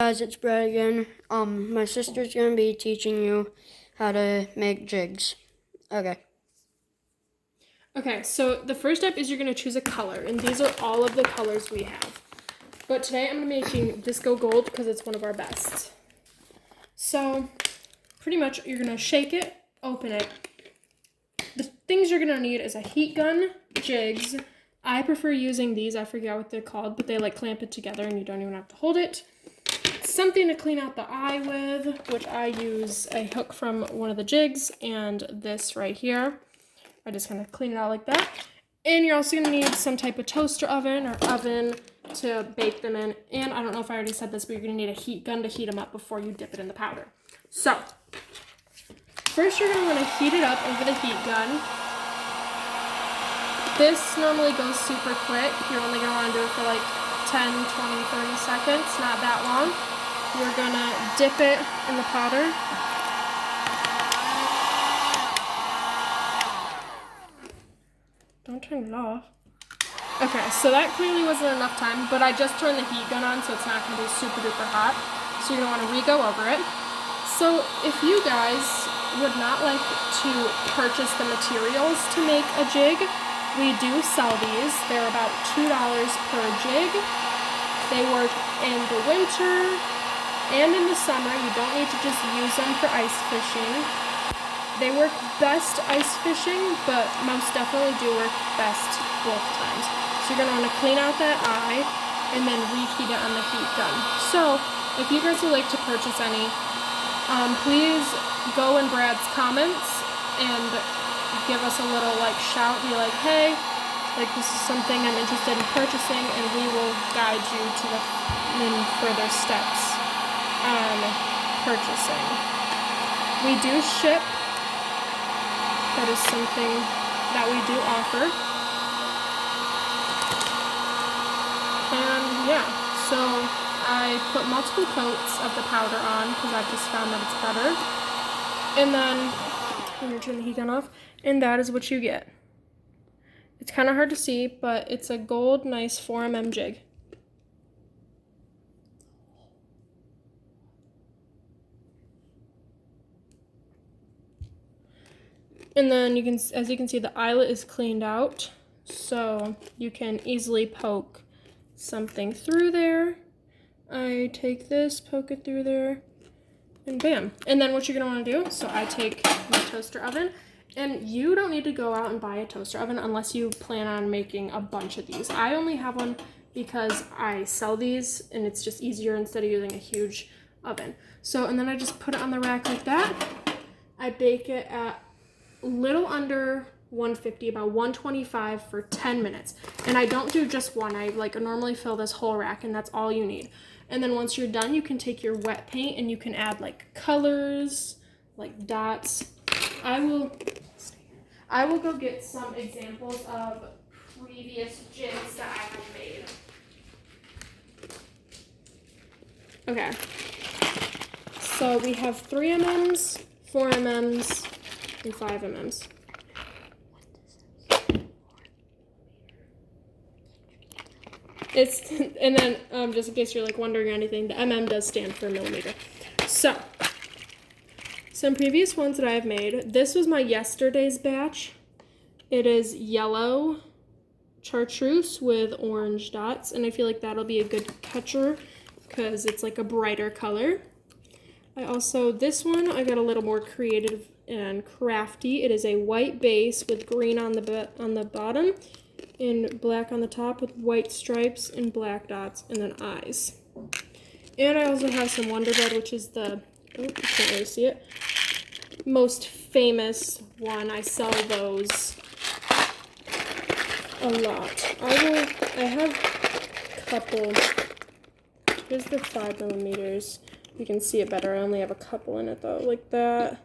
Guys, it's Brett again. My sister's gonna be teaching you how to make jigs. Okay. Okay, so the first step is you're gonna choose a color, and these are all of the colors we have. But today I'm making Disco Gold because it's one of our best. So pretty much you're gonna shake it, open it. The things you're gonna need is a heat gun, jigs. I prefer using these, I forget what they're called, but they like clamp it together and you don't even have to hold it. Something to clean out the eye with, which I use a hook from one of the jigs and this right here. I just kind of clean it out like that. And you're also gonna need some type of toaster oven or oven to bake them in. And I don't know if I already said this, but you're gonna need a heat gun to heat them up before you dip it in the powder. So first you're gonna wanna heat it up over the heat gun. This normally goes super quick. You're only gonna wanna do it for like 10, 20, 30 seconds, not that long. You're gonna dip it in the powder. Don't turn it off. Okay, so that clearly wasn't enough time, but I just turned the heat gun on, so it's not gonna be super duper hot. So you're gonna wanna re-go over it. So if you guys would not like to purchase the materials to make a jig, we do sell these. They're about $2 per jig. They work in the winter and in the summer. You don't need to just use them for ice fishing. They work best ice fishing, but most definitely do work best both times. So you're gonna wanna clean out that eye and then reheat it on the heat gun. So if you guys would like to purchase any, please go in Brad's comments and give us a little shout, be like, hey, this is something I'm interested in purchasing, and we will guide you to the further steps on purchasing. We do ship. That is something that we do offer. And yeah, so I put multiple coats of the powder on because I've just found that it's better. And then I'm gonna turn the heat gun off, and that is what you get. It's kind of hard to see, but it's a gold, nice 4mm jig. And then you can, as you can see, the eyelet is cleaned out, so you can easily poke something through there. I take this, poke it through there, and bam. And then what you're gonna wanna do, so I take my toaster oven, and you don't need to go out and buy a toaster oven unless you plan on making a bunch of these. I only have one because I sell these, and it's just easier instead of using a huge oven. So, and then I just put it on the rack like that. I bake it at little under 150, about 125 for 10 minutes. And I don't do just one. I normally fill this whole rack, and that's all you need. And then once you're done, you can take your wet paint and you can add colors, dots. I will go get some examples of previous jigs that I have made. Okay. So we have 3mm's, 4mm's, and 5mm's. And then just in case you're wondering or anything, the mm does stand for millimeter. So some previous ones that I have made. This was my yesterday's batch. It is yellow chartreuse with orange dots, and I feel like that'll be a good catcher because it's a brighter color. This one I got a little more creative and crafty. It is a white base with green on the bottom and black on the top with white stripes and black dots and then eyes. And I also have some Wonder Bread, which is the, you can't really see it, most famous one. I sell those a lot. I have a couple. Here's the 5mm. You can see it better. I only have a couple in it though, like that.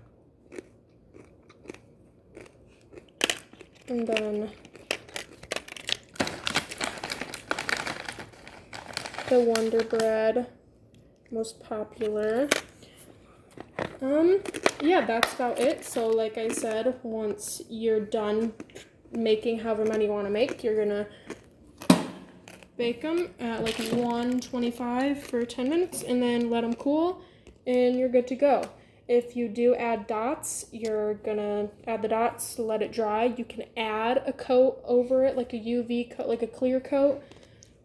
And then the Wonder Bread, most popular. Yeah, that's about it. So like I said, once you're done making however many you want to make, you're gonna Bake them at like 125 for 10 minutes and then let them cool and you're good to go. If you do add dots, you're gonna add the dots, let it dry. You can add a coat over it, like a UV coat, like a clear coat.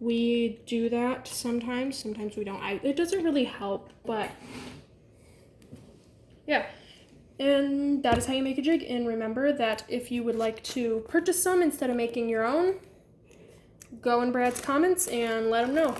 We do that sometimes we don't. It doesn't really help, but yeah. And that is how you make a jig. And remember that if you would like to purchase some instead of making your own, go in Brad's comments and let him know.